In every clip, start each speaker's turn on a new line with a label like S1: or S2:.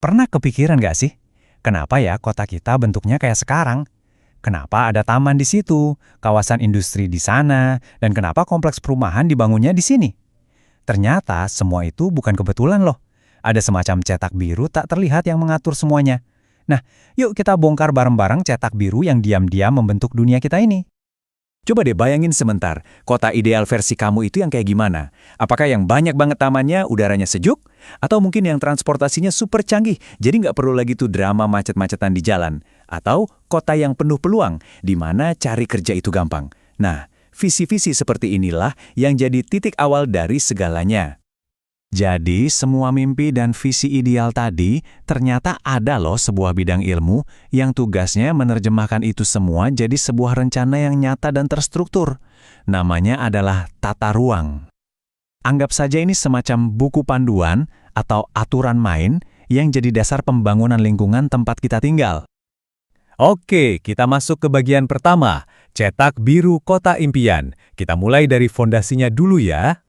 S1: Pernah kepikiran nggak sih? Kenapa ya kota kita bentuknya kayak sekarang? Kenapa ada taman di situ, kawasan industri di sana, dan kenapa kompleks perumahan dibangunnya di sini? Ternyata semua itu bukan kebetulan loh. Ada semacam cetak biru tak terlihat yang mengatur semuanya. Nah, yuk kita bongkar bareng-bareng cetak biru yang diam-diam membentuk dunia kita ini.
S2: Coba deh bayangin sebentar, kota ideal versi kamu itu yang kayak gimana? Apakah yang banyak banget tamannya, udaranya sejuk? Atau mungkin yang transportasinya super canggih, jadi nggak perlu lagi tuh drama macet-macetan di jalan? Atau kota yang penuh peluang, di mana cari kerja itu gampang? Nah, visi-visi seperti inilah yang jadi titik awal dari segalanya.
S1: Jadi, semua mimpi dan visi ideal tadi ternyata ada loh sebuah bidang ilmu yang tugasnya menerjemahkan itu semua jadi sebuah rencana yang nyata dan terstruktur. Namanya adalah tata ruang. Anggap saja ini semacam buku panduan atau aturan main yang jadi dasar pembangunan lingkungan tempat kita tinggal.
S3: Oke, kita masuk ke bagian pertama, cetak biru kota impian. Kita mulai dari fondasinya dulu ya.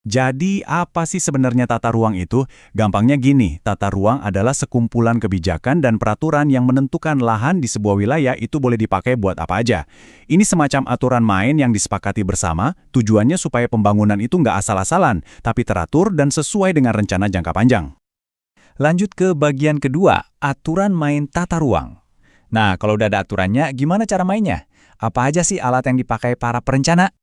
S2: Jadi apa sih sebenarnya tata ruang itu? Gampangnya gini, tata ruang adalah sekumpulan kebijakan dan peraturan yang menentukan lahan di sebuah wilayah itu boleh dipakai buat apa aja. Ini semacam aturan main yang disepakati bersama, tujuannya supaya pembangunan itu nggak asal-asalan, tapi teratur dan sesuai dengan rencana jangka panjang.
S3: Lanjut ke bagian kedua, aturan main tata ruang. Nah, kalau udah ada aturannya, gimana cara mainnya? Apa aja sih alat yang dipakai para perencana?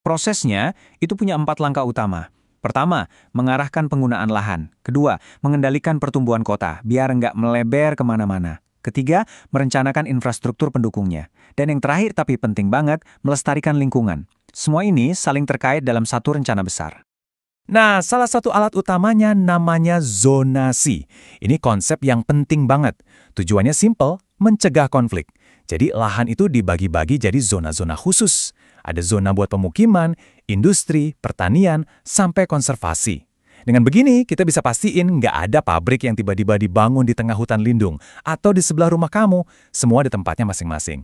S4: Prosesnya itu punya 4 langkah utama. Pertama, mengarahkan penggunaan lahan. Kedua, mengendalikan pertumbuhan kota, biar nggak melebar kemana-mana. Ketiga, merencanakan infrastruktur pendukungnya. Dan yang terakhir tapi penting banget, melestarikan lingkungan. Semua ini saling terkait dalam satu rencana besar.
S3: Nah, salah satu alat utamanya namanya zonasi. Ini konsep yang penting banget. Tujuannya simple, mencegah konflik. Jadi lahan itu dibagi-bagi jadi zona-zona khusus. Ada zona buat pemukiman, industri, pertanian, sampai konservasi. Dengan begini, kita bisa pastiin nggak ada pabrik yang tiba-tiba dibangun di tengah hutan lindung atau di sebelah rumah kamu. Semua di tempatnya masing-masing.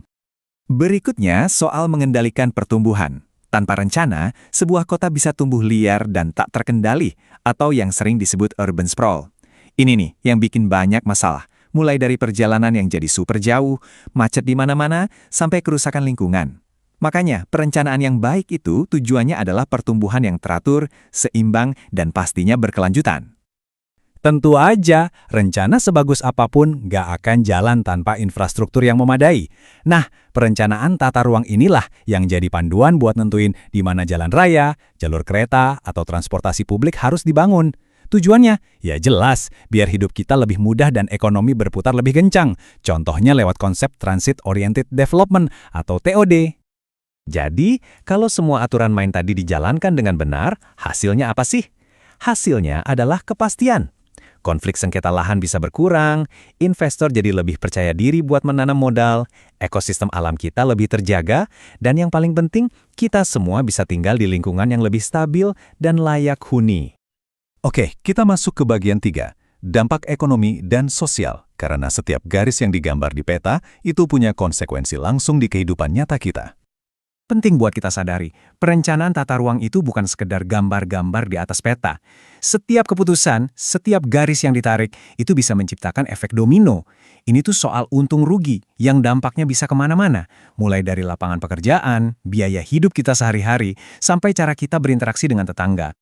S2: Berikutnya, soal mengendalikan pertumbuhan. Tanpa rencana, sebuah kota bisa tumbuh liar dan tak terkendali, atau yang sering disebut urban sprawl. Ini nih yang bikin banyak masalah, mulai dari perjalanan yang jadi super jauh, macet di mana-mana, sampai kerusakan lingkungan. Makanya, perencanaan yang baik itu tujuannya adalah pertumbuhan yang teratur, seimbang, dan pastinya berkelanjutan.
S3: Tentu aja, rencana sebagus apapun nggak akan jalan tanpa infrastruktur yang memadai. Nah, perencanaan tata ruang inilah yang jadi panduan buat nentuin di mana jalan raya, jalur kereta, atau transportasi publik harus dibangun. Tujuannya? Ya jelas, biar hidup kita lebih mudah dan ekonomi berputar lebih kencang. Contohnya lewat konsep Transit Oriented Development atau TOD. Jadi, kalau semua aturan main tadi dijalankan dengan benar, hasilnya apa sih? Hasilnya adalah kepastian. Konflik sengketa lahan bisa berkurang, investor jadi lebih percaya diri buat menanam modal, ekosistem alam kita lebih terjaga, dan yang paling penting, kita semua bisa tinggal di lingkungan yang lebih stabil dan layak huni.
S5: Oke, kita masuk ke bagian 3, dampak ekonomi dan sosial, karena setiap garis yang digambar di peta itu punya konsekuensi langsung di kehidupan nyata kita.
S4: Penting buat kita sadari, perencanaan tata ruang itu bukan sekedar gambar-gambar di atas peta. Setiap keputusan, setiap garis yang ditarik, itu bisa menciptakan efek domino. Ini tuh soal untung rugi, yang dampaknya bisa kemana-mana. Mulai dari lapangan pekerjaan, biaya hidup kita sehari-hari, sampai cara kita berinteraksi dengan tetangga.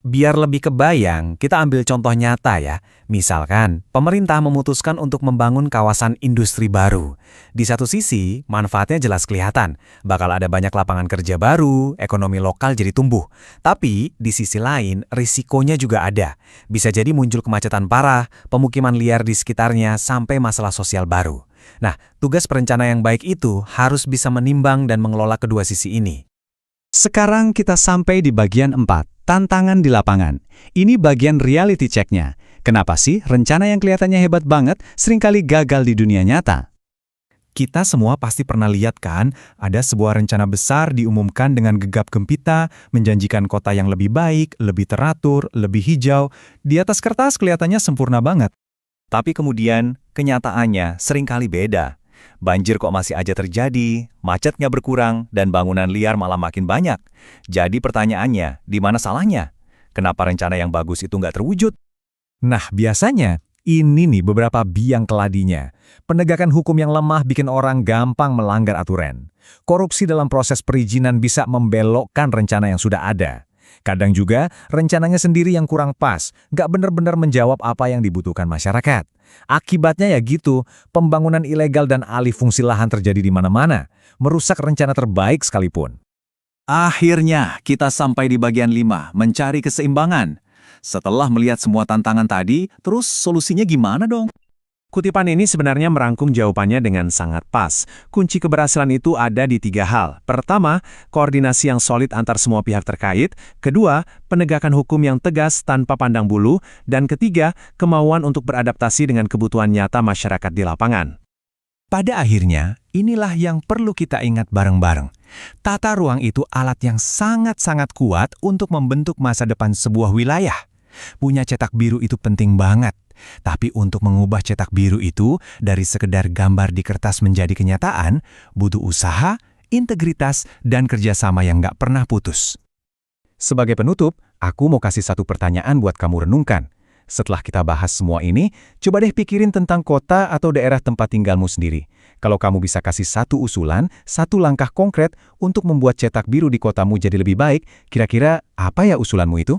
S3: Biar lebih kebayang, kita ambil contoh nyata ya. Misalkan, pemerintah memutuskan untuk membangun kawasan industri baru. Di satu sisi, manfaatnya jelas kelihatan. Bakal ada banyak lapangan kerja baru, ekonomi lokal jadi tumbuh. Tapi, di sisi lain, risikonya juga ada. Bisa jadi muncul kemacetan parah, pemukiman liar di sekitarnya, sampai masalah sosial baru. Nah, tugas perencana yang baik itu harus bisa menimbang dan mengelola kedua sisi ini.
S1: Sekarang kita sampai di bagian 4, tantangan di lapangan. Ini bagian reality check-nya. Kenapa sih rencana yang kelihatannya hebat banget seringkali gagal di dunia nyata?
S4: Kita semua pasti pernah lihat kan, ada sebuah rencana besar diumumkan dengan gegap gempita, menjanjikan kota yang lebih baik, lebih teratur, lebih hijau. Di atas kertas kelihatannya sempurna banget.
S2: Tapi kemudian, kenyataannya seringkali beda. Banjir kok masih aja terjadi, macet nggak berkurang, dan bangunan liar malah makin banyak. Jadi pertanyaannya, di mana salahnya? Kenapa rencana yang bagus itu nggak terwujud?
S4: Nah, biasanya
S3: Ini nih beberapa biang keladinya. Penegakan hukum yang lemah bikin orang gampang melanggar aturan. Korupsi dalam proses perizinan bisa membelokkan rencana yang sudah ada. Kadang juga rencananya sendiri yang kurang pas, nggak benar-benar menjawab apa yang dibutuhkan masyarakat. Akibatnya ya gitu, pembangunan ilegal dan alih fungsi lahan terjadi di mana-mana, merusak rencana terbaik sekalipun.
S1: Akhirnya, kita sampai di bagian 5, mencari keseimbangan. Setelah melihat semua tantangan tadi, terus solusinya gimana dong?
S4: Kutipan ini sebenarnya merangkum jawabannya dengan sangat pas. Kunci keberhasilan itu ada di 3 hal. Pertama, koordinasi yang solid antar semua pihak terkait. Kedua, penegakan hukum yang tegas tanpa pandang bulu. Dan ketiga, kemauan untuk beradaptasi dengan kebutuhan nyata masyarakat di lapangan.
S3: Pada akhirnya, inilah yang perlu kita ingat bareng-bareng. Tata ruang itu alat yang sangat-sangat kuat untuk membentuk masa depan sebuah wilayah. Punya cetak biru itu penting banget. Tapi untuk mengubah cetak biru itu dari sekedar gambar di kertas menjadi kenyataan, butuh usaha, integritas, dan kerjasama yang nggak pernah putus. Sebagai penutup, aku mau kasih satu pertanyaan buat kamu renungkan. Setelah kita bahas semua ini, coba deh pikirin tentang kota atau daerah tempat tinggalmu sendiri. Kalau kamu bisa kasih satu usulan, satu langkah konkret untuk membuat cetak biru di kotamu jadi lebih baik, kira-kira apa ya usulanmu itu?